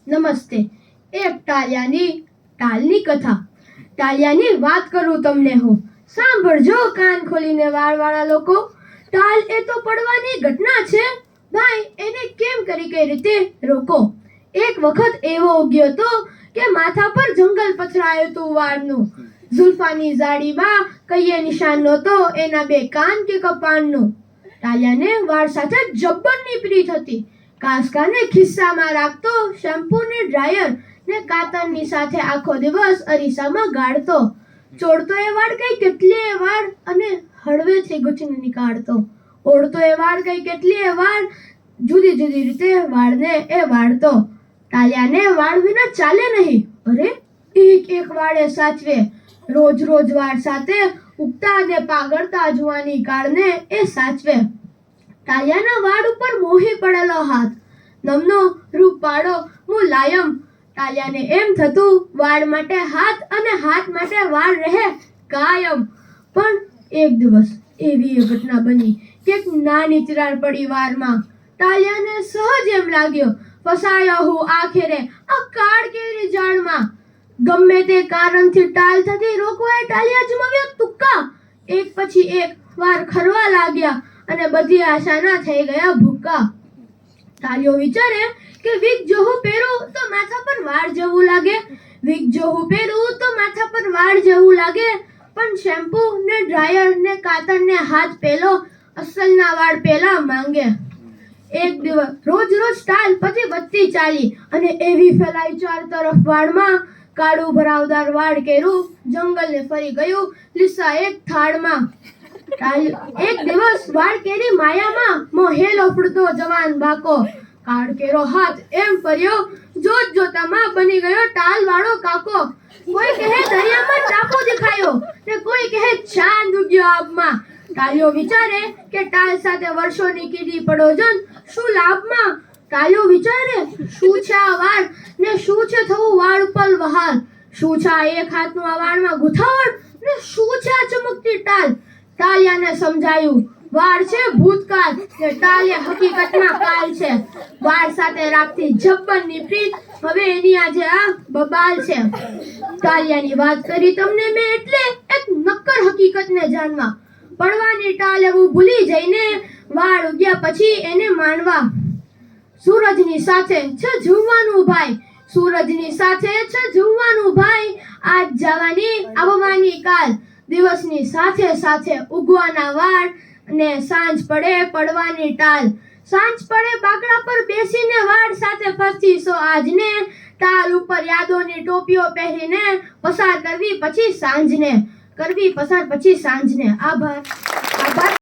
નમસ્તે. એક ટાલની કથા. ટાલિયાની વાત કરું તમને હું. સાંભળજો કાન ખોલીને વાળવાળા લોકો. ટાલ એ તો પડવાની ઘટના છે. ભાઈ એને કેમ કરી કઈ રીતે રોકો. એક વખત એવો ઉગ્યો તો કે માથા પર જંગલ પથરાયું તું વાળનું. ઝુલ્ફાની જાડીમાં કઈએ નિશાન નહોતો એના બે કાન કે કપાળનો. ટાલિયાને વાળ સાથે જબ્બરની પ્રીત હતી. કાસકાને ખિસ્સામાં રાખતો, શેમ્પૂ ને ડ્રાયર ને કાતરની સાથે આખો દિવસ અરીસામાં ગાળતો. ચોળતો એ વાળ કઈ કેટલીય વાર અને હળવેથી ગૂંથીને નીકાળતો. ઓળતો એ વાળ કઈ કેટલીય વાર જુદી જુદી રીતે વાળને એ વાળતો. ટાલિયાને વાળ વિના ચાલે નહીં. અરે એક એક વાળે સાચવે. રોજ રોજ વાળ સાથે ઉગતા ને પાગળતા જુવાની કાળને એ સાચવે. ટાલિયાના વાળ ઉપર મોહી પડેલો હાથ, નમનો રૂપાળો મુલાયમ. ટાલિયાને એમ થતું વાળ માટે હાથ અને હાથ માટે વાળ રહે કાયમ. પણ એક દિવસ એવી ઘટના બની કે નાની તિરાડ પડી વાળમાં. ટાલિયાને સહજ એમ લાગ્યો, ફસાયો હું આખરે આ કાળ કેરી જાળમાં. ગમે તે કારણથી ટાલ થતી રોકવાય ટાલિયા જમાવ્યા તુક્કા. એક પછી એક વાર ખરવા લાગ્યા અને બધી આશાના થઈ ગયા ભૂકા. ટાલિયો વિચારે કે વીક જો હું પહેરું તો માથા પર વાળ જેવું લાગે. વીક જો હું પહેરું તો માથા પર વાળ જેવું લાગે. પણ શેમ્પૂ ને ડ્રાયર ને કાતર ને હાથ પેલો અસલના વાળ પેલા માંગે. એક દિવસ રોજ રોજ ટાલ પછી વધતી ચાલી અને એવી ફેલાઈ ચાર તરફ વાળમાં. કાળું ભરાવદાર વાળ કેરું જંગલને ફરી ગયું લીસા એક થાળમાં. એક દિવસ વાળ કેરી માયામાં મોહેલો ફૂટતો જવાન બાકો. કાળ કેરો હાથ એમ ફર્યો, જોત જોતામાં બની ગયો ટાલ વાળો કાકો. કોઈ કહે દરિયામાં ટાપુ દેખાયો ને કોઈ કહે ચાંદ ઉગ્યો આબમાં. ટાલિયો વિચારે કે ટાલ સાથે વર્ષોની કીધી પડોજન શું લાભમાં. ટાલિયો વિચારે શું છે આ વાળ ને શું છે થવું વાળ ઉપર વહાલ. શું છે આ એક હાથનું આ વાળમાં ગુથાવણ ને શું છે આ ચમકતી ટાલ. ટાલિયાને સમજાયું વાળ છે ભૂતકાળ ને ટાલ એ હકીકતમાં કાલ છે. વાળ સાથે રાખતી જબ્બરની પ્રીત હવે એની આજે આ બબાલ છે. ટાલિયાની વાત કરી તમને મેં એટલે એક નક્કર હકીકતને જાણવા. પડવાની ટાલ એવું ભૂલી જઈને વાળ ઉગ્યા પછી એને માનવા. સૂરજની સાથે છે જીવવાનું ભાઈ. સૂરજની સાથે છે જીવવાનું ભાઈ. આજ જવાની આવવાની કાલ. દિવસની સાથે સાથે ઉગવાના વાળ અને સાંજ પડે પડવાની ટાલ. સાંજ પડે બાકડા પર બેસીને વાળ સાથે ફરતીશો આજને. ટાલ ઉપર યાદોની ટોપીઓ પહેરીને પસાર કરવી પછી સાંજને. આભાર.